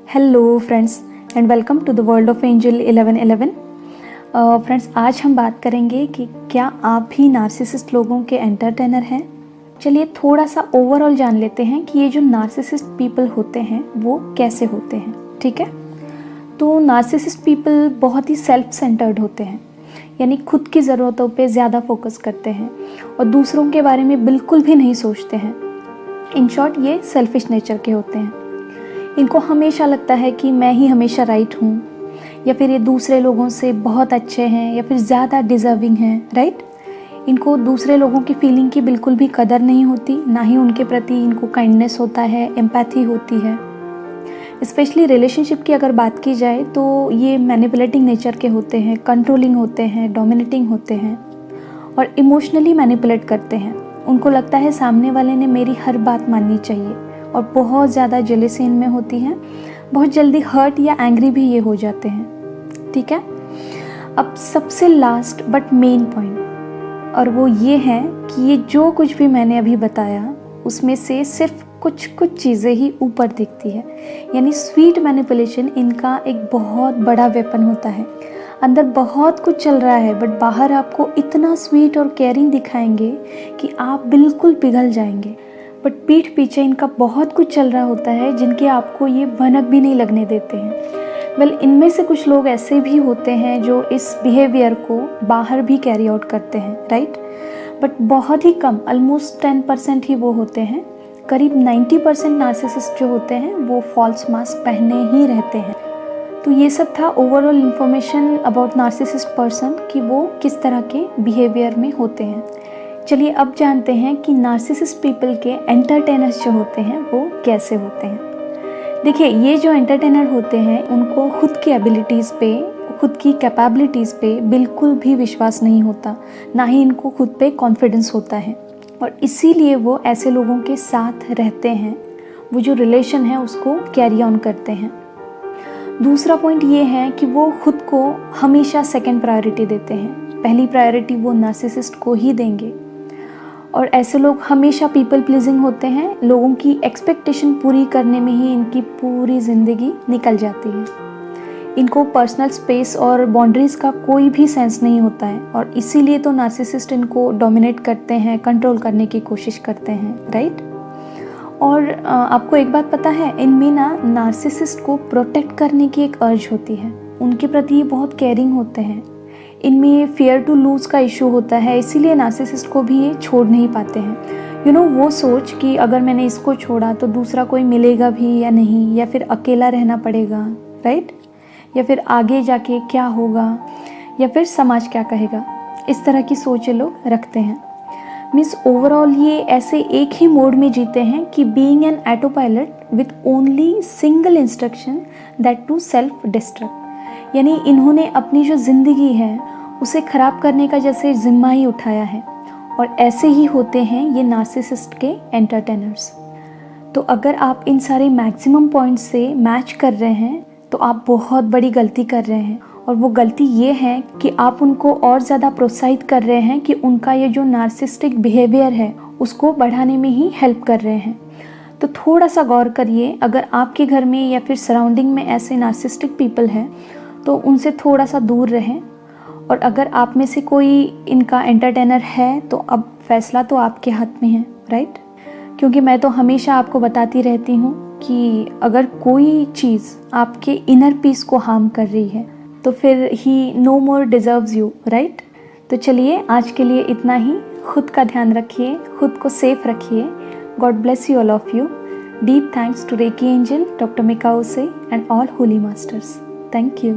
Hello friends and welcome to the world of angel 1111। Friends, आज हम बात करेंगे कि क्या आप भी नार्सिसिस्ट लोगों के एंटरटेनर हैं। चलिए थोड़ा सा ओवरऑल जान लेते हैं कि ये जो नार्सिसिस्ट पीपल होते हैं वो कैसे होते हैं। ठीक है, तो नार्सिसिस्ट पीपल बहुत ही सेल्फ सेंटर्ड होते हैं, यानी खुद की ज़रूरतों पे ज़्यादा फोकस करते हैं और दूसरों के बारे में बिल्कुल भी नहीं सोचते हैं। इन शॉर्ट, ये सेल्फिश नेचर के होते हैं। इनको हमेशा लगता है कि मैं ही हमेशा राइट हूँ, या फिर ये दूसरे लोगों से बहुत अच्छे हैं या फिर ज़्यादा डिज़र्विंग हैं, राइट। इनको दूसरे लोगों की फीलिंग की बिल्कुल भी कदर नहीं होती, ना ही उनके प्रति इनको काइंडनेस होता है, एम्पैथी होती है। स्पेशली रिलेशनशिप की अगर बात की जाए तो ये मैनिपुलेटिंग नेचर के होते हैं, कंट्रोलिंग होते हैं, डोमिनेटिंग होते हैं और इमोशनली मैनिपुलेट करते हैं। उनको लगता है सामने वाले ने मेरी हर बात माननी चाहिए और बहुत ज़्यादा जेलसी इनमें होती है। बहुत जल्दी हर्ट या एंग्री भी ये हो जाते हैं। ठीक है, अब सबसे लास्ट बट मेन पॉइंट, और वो ये है कि ये जो कुछ भी मैंने अभी बताया उसमें से सिर्फ कुछ चीज़ें ही ऊपर दिखती है, यानी स्वीट मैनिपुलेशन इनका एक बहुत बड़ा वेपन होता है। अंदर बहुत कुछ चल रहा है बट बाहर आपको इतना स्वीट और केयरिंग दिखाएंगे कि आप बिल्कुल पिघल जाएंगे। बट पीठ पीछे इनका बहुत कुछ चल रहा होता है जिनके आपको ये भनक भी नहीं लगने देते हैं। वेल, इनमें से कुछ लोग ऐसे भी होते हैं जो इस बिहेवियर को बाहर भी कैरी आउट करते हैं, राइट। बट बहुत ही कम, ऑलमोस्ट 10% ही वो होते हैं। करीब 90% नार्सिसिस्ट जो होते हैं वो फॉल्स मास्क पहने ही रहते हैं। तो ये सब था overall information about narcissist person कि वो किस तरह के बिहेवियर में होते हैं। चलिए अब जानते हैं कि नार्सिसिस्ट पीपल के एंटरटेनर्स जो होते हैं वो कैसे होते हैं। देखिए, ये जो एंटरटेनर होते हैं उनको खुद की एबिलिटीज़ पे, खुद की कैपेबिलिटीज़ पे बिल्कुल भी विश्वास नहीं होता, ना ही इनको खुद पे कॉन्फिडेंस होता है और इसीलिए वो ऐसे लोगों के साथ रहते हैं, वो जो रिलेशन है उसको कैरी ऑन करते हैं। दूसरा पॉइंट ये है कि वो खुद को हमेशा सेकंड प्रायोरिटी देते हैं, पहली प्रायोरिटी वो नार्सिसिस्ट को ही देंगे। और ऐसे लोग हमेशा पीपल प्लीजिंग होते हैं, लोगों की एक्सपेक्टेशन पूरी करने में ही इनकी पूरी ज़िंदगी निकल जाती है। इनको पर्सनल स्पेस और बाउंड्रीज़ का कोई भी सेंस नहीं होता है और इसीलिए तो नार्सिसिस्ट इनको डोमिनेट करते हैं, कंट्रोल करने की कोशिश करते हैं, राइट। और आपको एक बात पता है, इनमें ना नार्सिसिस्ट को प्रोटेक्ट करने की एक अर्ज होती है। उनके प्रति ये बहुत केयरिंग होते हैं। इनमें फियर टू लूज़ का इशू होता है, इसीलिए नार्सिसिस्ट को भी ये छोड़ नहीं पाते हैं। वो सोच कि अगर मैंने इसको छोड़ा तो दूसरा कोई मिलेगा भी या नहीं, या फिर अकेला रहना पड़ेगा, राइट, या फिर आगे जाके क्या होगा, या फिर समाज क्या कहेगा। इस तरह की सोच ये लोग रखते हैं। मीन्स ओवरऑल ये ऐसे एक ही मोड में जीते हैं कि being an auto pilot with only single instruction, that to self destruct. यानी इन्होंने अपनी जो ज़िंदगी है उसे ख़राब करने का जैसे जिम्मा ही उठाया है। और ऐसे ही होते हैं ये नार्सिसिस्ट के एंटरटेनर्स। तो अगर आप इन सारे मैक्सिमम पॉइंट्स से मैच कर रहे हैं तो आप बहुत बड़ी गलती कर रहे हैं, और वो गलती ये है कि आप उनको और ज़्यादा प्रोत्साहित कर रहे हैं कि उनका ये जो नार्सिस्टिक बिहेवियर है उसको बढ़ाने में ही हेल्प कर रहे हैं। तो थोड़ा सा गौर करिए, अगर आपके घर में या फिर सराउंडिंग में ऐसे नार्सिस्टिक पीपल हैं तो उनसे थोड़ा सा दूर रहें। और अगर आप में से कोई इनका एंटरटेनर है तो अब फैसला तो आपके हाथ में है, राइट। क्योंकि मैं तो हमेशा आपको बताती रहती हूँ कि अगर कोई चीज़ आपके इनर पीस को हार्म कर रही है तो फिर he no more deserves you, right. तो चलिए आज के लिए इतना ही। खुद का ध्यान रखिए, खुद को सेफ रखिए। God bless you all of you. Deep thanks to Reiki angel, doctor Mikao Usui and all holy masters. Thank you.